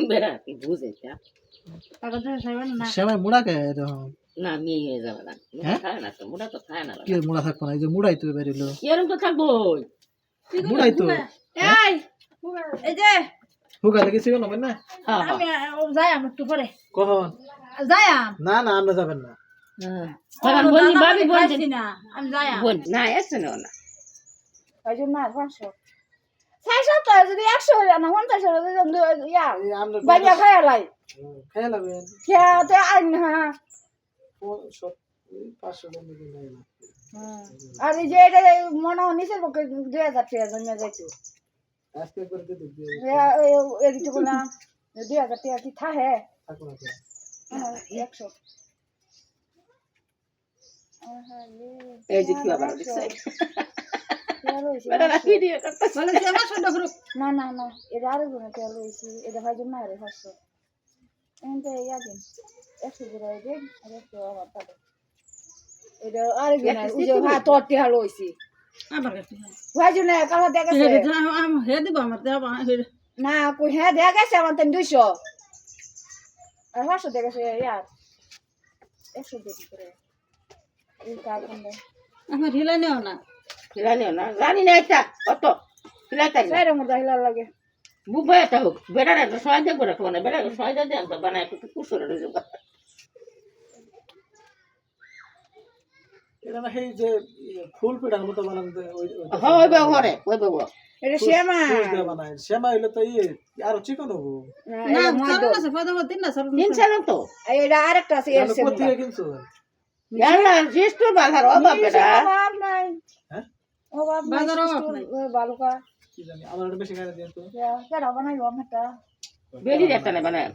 বেড়া কি বুঝে তা টাকা দিয়ে খাইবেন না সেমাই মুড়া কে এরকম না মেয়ে হয়ে যাবে না মুড়া হ্যাঁ? খায় না তো মুড়া তো খায় না কি মুড়া থাকবো না এই যে মুড়াই তো বেরিলো এরকম তো থাকবো মুড়াই তো এই এই যে হুকা লেগেছি কেন না হ্যাঁ আমি যাই আমি একটু পরে কখন যাই না না আমরা যাবেন না হ্যাঁ বলি ভাবি বলছি না আমি যাই বল না এসে না না ওই জন্য না 500 600 যদি 100 হলে না 50 হলে ইয়া এই আমরা বাইরে খায় লাই খেয়ে লাগবেন খেতে আইন হ্যাঁ 500 টাকা দিয়ে নেই না আর এই যে এটা মনে হয় নিচের পক্ষে 2000 টাকা জমে যাইতো আজকে করে দিয়ে দিবি এদিকে না 2000 টাকা কি থাকে থাকো না 100 এই যে কি আবার দিছে বেড়া ভিডিও করতেছ না না না এটা আরো গুণ তেল হয়েছে এটা ভাই জন্য আরে 500 এনতে ইয়া দিন 100 করে দিন আর 100 আমার পাবে এটা আরো গুণ ওই যে ভাত তোরটি হাল হইছে আমার কাছে ভাই জন্য কালা দেখাছে আমি হে দিব আমার দেব না কই হ্যাঁ দেখাছে আমার 200 আর 500 দেখাছে ইয়ার 100 দিতে করে এই কাজ করলে আমার হিলা নেও না জানিও না জানি না এটা কত খিলাইতে না সাইরে মধ্যে হিলা লাগে বুবা এটা হোক বেড়া একটা সহায় দেখবো রাখবো না বেড়া সহায় দিয়ে দেন তো বানায় একটু কুসুরে রয়ে যাবো এটা না এই যে ফুল পিঠার মতো বানাতে হ্যাঁ ওই বাবু হরে ওই বাবু এটা শ্যামা বানায় শ্যামা হইলে তো আরো চিকন হবো না চালু আছে পয়দা দিন না চালু তিন সাল তো এটা আরেকটা আছে এর শ্যামা কোথেকে কিনছো জানা জ্যেষ্ঠ বাজার অভাব বেড়া অভাব নাই হ্যাঁ অভাব নাই বাজার অভাব নাই। বালুকা কি জানি আমার একটু বেশি খাই দিন তো কেডা বানাইবো একটা বেরিয়ে একটা না বানায়